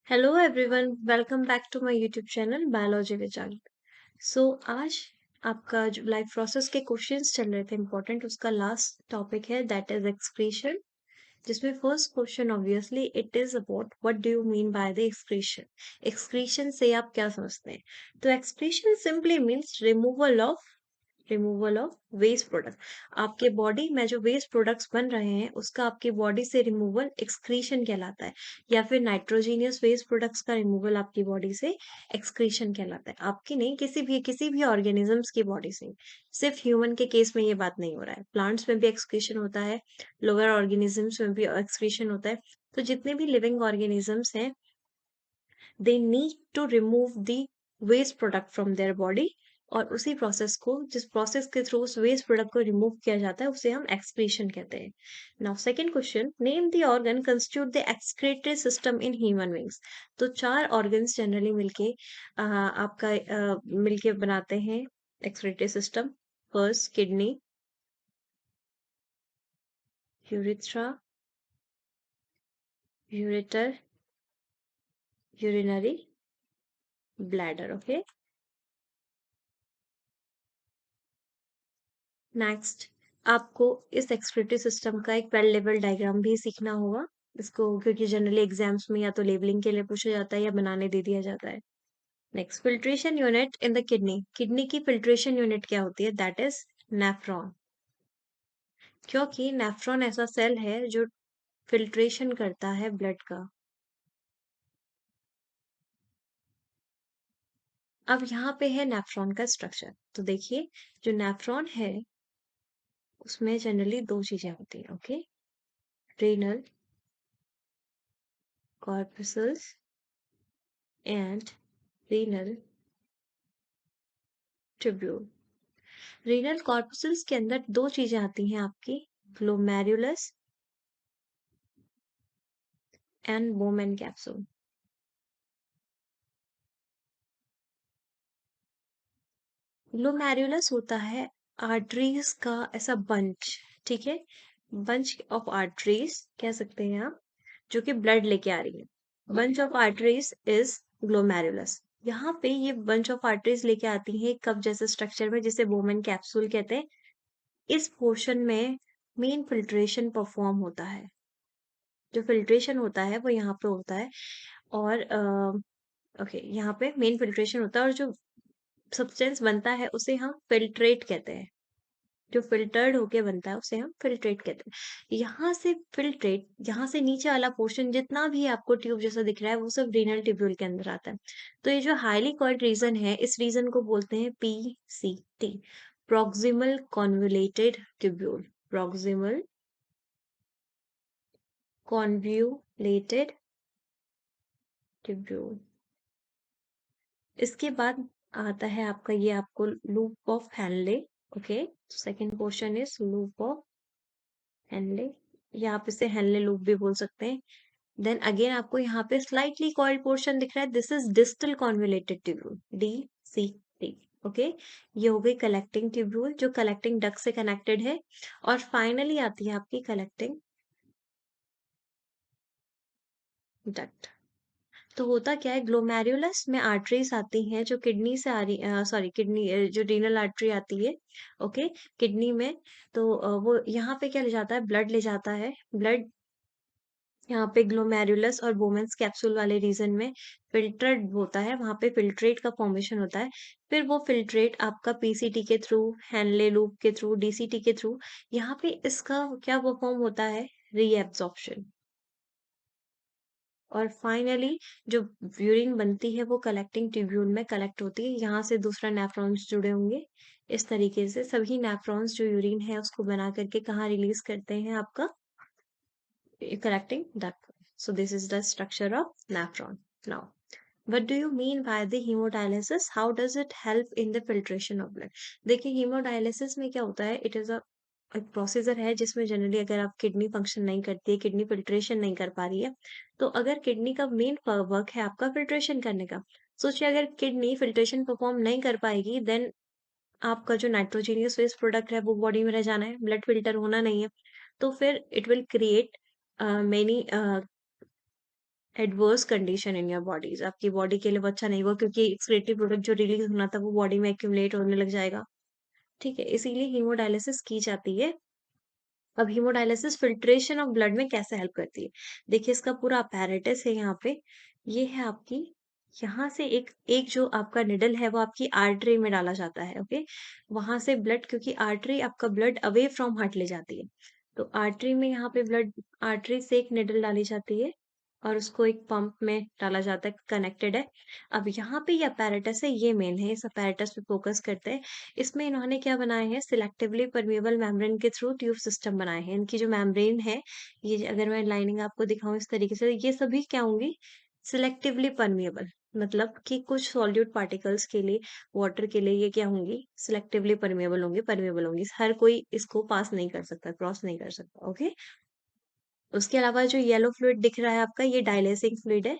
Hello everyone, welcome back to my YouTube channel biology with Jaan. So आज आपका जो life process के questions चल रहे थे इंपॉर्टेंट, उसका लास्ट टॉपिक है दैट इज एक्सक्रीशन। जिसमें first question obviously it is about what do you mean by the excretion. Excretion से आप क्या समझते हैं? तो excretion simply means removal of waste product. आपके बॉडी में जो वेस्ट प्रोडक्ट्स बन रहे हैं उसका आपकी बॉडी से रिमूवल एक्सक्रीशन कहलाता है, या फिर नाइट्रोजीनियस वेस्ट प्रोडक्ट्स का रिमूवल आपकी बॉडी से एक्सक्रीशन कहलाता है। आपकी नहीं, किसी भी ऑर्गेनिजम्स की बॉडी से। सिर्फ ह्यूमन के केस में ये बात नहीं हो रहा है, प्लांट्स में भी एक्सक्रीशन होता है, लोअर ऑर्गेनिजम्स में भी एक्सक्रीशन होता है। तो जितने भी लिविंग ऑर्गेनिजम्स हैं, they need to remove the waste product from their body. और उसी प्रोसेस को, जिस प्रोसेस के थ्रू उस वेस्ट प्रोडक्ट को रिमूव किया जाता है, उसे हम एक्सक्रीशन कहते हैं। Now second question, name the organ constitute the excretory system in human beings. तो चार ऑर्गन्स जनरली मिलके मिलके बनाते हैं excretory system. First kidney, urethra, ureter, urinary bladder. Okay, next आपको इस एक्सक्रीटरी सिस्टम का एक वेल लेवल डायग्राम भी सीखना होगा इसको, क्योंकि जनरली एग्जाम्स में या तो लेबलिंग के लिए पूछा जाता है या बनाने दे दिया जाता है। Next, filtration unit in the kidney. Kidney की फिल्ट्रेशन यूनिट क्या होती है? That is nephron. क्योंकि नेफ्रॉन ऐसा सेल है जो फिल्ट्रेशन करता है ब्लड का। अब यहाँ पे है नेफ्रॉन का स्ट्रक्चर। तो देखिए, जो नेफ्रॉन है उसमें जनरली दो चीजें होती हैं। Okay, renal corpuscles and renal tubule. Renal corpuscles के अंदर दो चीजें आती हैं आपकी, glomerulus and Bowman capsule. Glomerulus होता है आर्टरीज का ऐसा बंच, ठीक है, बंच ऑफ आर्टरीज कह सकते हैं आप, जो कि ब्लड लेके आ रही है। Bunch of arteries is glomerulus. यहाँ पे ये बंच ऑफ आर्टरीज लेके आती है कप जैसे स्ट्रक्चर में, जिसे बोमेन कैप्सूल कहते हैं। इस पोर्शन में मेन फिल्ट्रेशन परफॉर्म होता है। जो फिल्ट्रेशन होता है वो यहाँ पे होता है। और ओके, यहाँ पे मेन फिल्ट्रेशन होता है, और जो सब्सटेंस बनता है उसे हम फिल्ट्रेट कहते हैं। जो फिल्टर्ड होके बनता है उसे हम फिल्ट्रेट कहते हैं। यहाँ से नीचे वाला पोर्शन जितना भी आपको ट्यूब जैसा दिख रहा है, वो सब रीनल ट्यूब्यूल के अंदर आता है। तो ये जो हाईली कॉइल्ड रीजन है, इस रीजन को बोलते हैं PCT, proximal convoluted tubule. Proximal convoluted tubule. इसके बाद आता है आपका, ये आपको loop of Henle. Okay, second question is loop of Henle, या आप इसे हेनले लूप भी बोल सकते हैं। देन अगेन आपको यहाँ पे स्लाइटली कॉइल्ड पोर्शन दिख रहा है, this is distal convoluted tubule, DCT। Okay, ये हो गई कलेक्टिंग ट्यूब्यूल जो कलेक्टिंग डक्ट से कनेक्टेड है। और फाइनली आती है आपकी कलेक्टिंग डक्ट। तो होता क्या है, ग्लोमेरुलस में आर्टरीज आती हैं जो किडनी से आ रही, सॉरी किडनी, जो रीनल आर्टरी आती है। ओके, किडनी में। तो वो यहाँ पे क्या ले जाता है, ब्लड ले जाता है। ब्लड यहाँ पे ग्लोमेरुलस और बोमेन्स कैप्सूल वाले रीजन में फिल्टर्ड होता है, वहां पे फिल्ट्रेट का फॉर्मेशन होता है। फिर वो फिल्ट्रेट आपका PCT के थ्रू, हेनले लूप के थ्रू, DCT के थ्रू, यहाँ पे इसका क्या परफॉर्म होता है, रीएब्जॉर्प्शन। और फाइनली जो यूरिन बनती है वो कलेक्टिंग ट्यूब्यूल में कलेक्ट होती है, यहाँ से दूसरा नेफ्रॉन्स जुड़े होंगे। इस तरीके से सभी नेफ्रॉन्स जो यूरिन है उसको बना करके कहाँ रिलीज करते हैं, आपका collecting duct. So this is the structure of nephron. Now, what do you mean by the hemodialysis? How does it help in the filtration of blood? देखिए, हीमोडायलिसिस में क्या होता है, इट इज एक प्रोसीजर है जिसमें जनरली अगर आप किडनी फंक्शन नहीं करती है, किडनी फिल्ट्रेशन नहीं कर पा रही है, तो अगर किडनी का मेन वर्क है आपका फिल्ट्रेशन करने का, सोचिए अगर किडनी फिल्ट्रेशन परफॉर्म नहीं कर पाएगी, देन आपका जो नाइट्रोजीनियस वेस्ट प्रोडक्ट है वो बॉडी में रह जाना है, ब्लड फिल्टर होना नहीं है। तो फिर it will create many adverse condition in your bodies, आपकी बॉडी के लिए वो अच्छा नहीं होगा, क्योंकि एक्सक्रीटरी प्रोडक्ट जो रिलीज होना था वो बॉडी में एक्यूमुलेट होने लग जाएगा। ठीक है, इसीलिए हीमोडायलिसिस की जाती है। अब हीमोडायलिसिस फिल्ट्रेशन ऑफ ब्लड में कैसे हेल्प करती है? देखिए, इसका पूरा apparatus है यहाँ पे। ये है आपकी, यहाँ से एक एक जो आपका निडल है वो आपकी आर्टरी में डाला जाता है, ओके? वहां से ब्लड, क्योंकि आर्टरी आपका ब्लड अवे फ्रॉम हार्ट ले जाती है, तो आर्टरी में यहाँ पे ब्लड, आर्टरी से एक निडल डाली जाती है और उसको एक पंप में डाला जाता है, कनेक्टेड है। अब यहाँ पे ये apparatus है, ये मेन है, इस apparatus पे फोकस करते हैं। इसमें इन्होंने क्या बनाए हैं, सिलेक्टिवली परमेबल मेम्ब्रेन के थ्रू ट्यूब सिस्टम बनाए हैं। इनकी जो मेम्ब्रेन है, ये अगर मैं लाइनिंग आपको दिखाऊं इस तरीके से, ये सभी क्या होंगी, सिलेक्टिवली परमेबल, मतलब कि कुछ सॉल्यूट पार्टिकल्स के लिए, वाटर के लिए ये क्या होंगी, सिलेक्टिवली परमेबल होंगी, हर कोई इसको पास नहीं कर सकता, क्रॉस नहीं कर सकता, ओके? उसके अलावा जो येलो फ्लूइड दिख रहा है आपका, ये डायलेसिंग फ्लूइड है।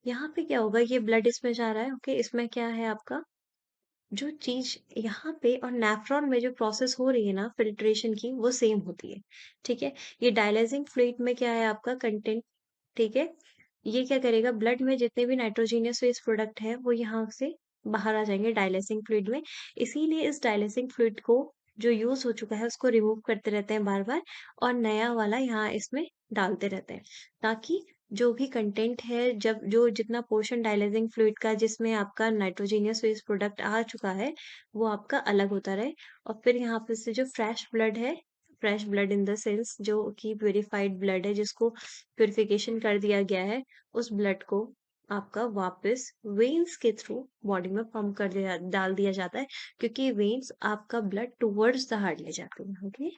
यहाँ पे क्या होगा, ये ब्लड इसमें जा रहा है, ओके? इसमें क्या है आपका, जो चीज यहाँ पे और नेफ्रॉन में जो प्रोसेस हो रही है ना फिल्ट्रेशन की, वो सेम होती है। ठीक है, ये डायलाइजिंग फ्लूइड में क्या है आपका कंटेंट, ठीक है? ये क्या करेगा, ब्लड में जितने भी नाइट्रोजीनियस वेस्ट प्रोडक्ट है वो यहाँ से बाहर आ जाएंगे डायलेसिंग फ्लूइड में। इसीलिए इस डायलेसिंग फ्लूइड को, जो यूज हो चुका है, उसको रिमूव करते रहते हैं बार बार, और नया वाला यहाँ इसमें डालते रहते हैं, ताकि जो भी कंटेंट है, जब जो जितना पोर्शन डायलेसिंग फ्लूइड का जिसमें आपका नाइट्रोजीनियस वेस्ट प्रोडक्ट आ चुका है, वो आपका अलग होता रहे। और फिर यहाँ पे से जो फ्रेश ब्लड है, fresh blood in the sense जो कि प्यूरिफाइड ब्लड है, जिसको प्यूरिफिकेशन कर दिया गया है, उस ब्लड को आपका वापस वेन्स के थ्रू बॉडी में पंप कर दिया, डाल दिया जाता है, क्योंकि वेन्स आपका ब्लड टुवर्ड्स द हार्ट ले जाते हैं, ओके?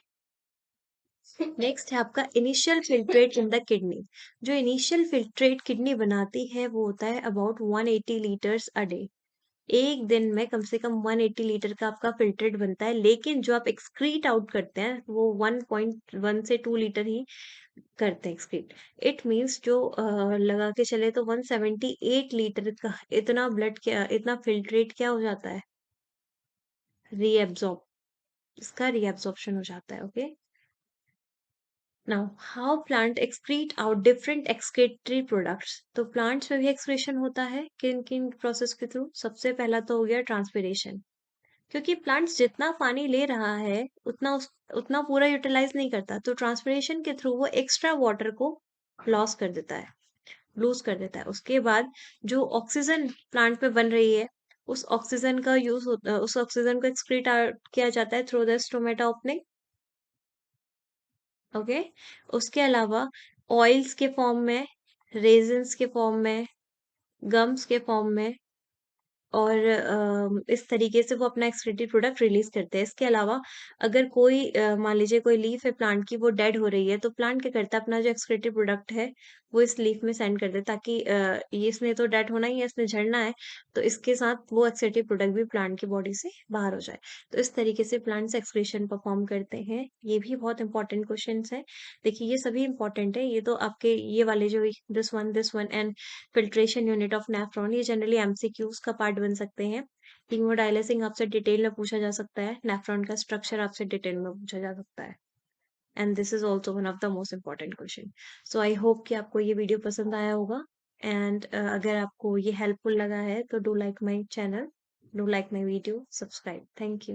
नेक्स्ट है आपका initial filtrate in the kidney. जो इनिशियल फिल्ट्रेट किडनी बनाती है वो होता है अबाउट 180 लीटर्स अ डे। एक दिन में कम से कम 180 लीटर का आपका फिल्ट्रेट बनता है, लेकिन जो आप एक्सक्रीट आउट करते हैं वो 1.1 से 2 लीटर ही करते हैं एक्सक्रीट। इट मीन्स जो लगा के चले तो 178 लीटर का इतना ब्लड, क्या इतना फिल्ट्रेट क्या हो जाता है, रीएब्सॉर्ब, इसका रीएब्सॉर्प्शन हो जाता है, okay? Now how plant excrete out different excretory products. तो प्लांट्स में भी एक्सक्रीशन होता है, किन किन प्रोसेस के थ्रू? सबसे पहला तो हो गया ट्रांसपिरेशन, क्योंकि प्लांट्स जितना पानी ले रहा है उतना पूरा यूटिलाइज नहीं करता, तो ट्रांसपिरेशन के थ्रू वो एक्स्ट्रा वाटर को लॉस कर देता है, लूज कर देता है। उसके बाद जो ऑक्सीजन प्लांट में बन रही है, उस ऑक्सीजन का यूज होता है, उस ऑक्सीजन को एक्सक्रीट किया जाता है through the stomata opening, okay? उसके अलावा ऑयल्स के फॉर्म में, रेजिन्स के फॉर्म में, गम्स के फॉर्म में, और इस तरीके से वो अपना एक्सक्रीटरी प्रोडक्ट रिलीज करते हैं। इसके अलावा अगर कोई मान लीजिए कोई लीफ है प्लांट की, वो डेड हो रही है, तो प्लांट क्या करता है, अपना जो एक्सक्रीटरी प्रोडक्ट है वो इस लीफ में सेंड कर दे, ताकि ये इसने तो डेड होना ही है, इसने झड़ना है, तो इसके साथ वो एक्सक्रीटरी प्रोडक्ट भी प्लांट की बॉडी से बाहर हो जाए। तो इस तरीके से प्लांट्स एक्सक्रीशन परफॉर्म करते हैं। ये भी बहुत इंपॉर्टेंट क्वेश्चन है। देखिए, ये सभी इंपॉर्टेंट है, ये तो आपके ये वाले जो this one and filtration unit of nephron, ये जनरली एमसीक्यूज का पार्ट बन सकते हैं। हीमोडायलिसिंग आपसे डिटेल में पूछा जा सकता है, नेफ्रॉन का स्ट्रक्चर आपसे डिटेल में पूछा जा सकता है, and this is also one of the most important question. So I hope कि आपको ये वीडियो पसंद आया होगा, एंड अगर आपको ये हेल्पफुल लगा है तो do like my channel, do like my video, subscribe. Thank you.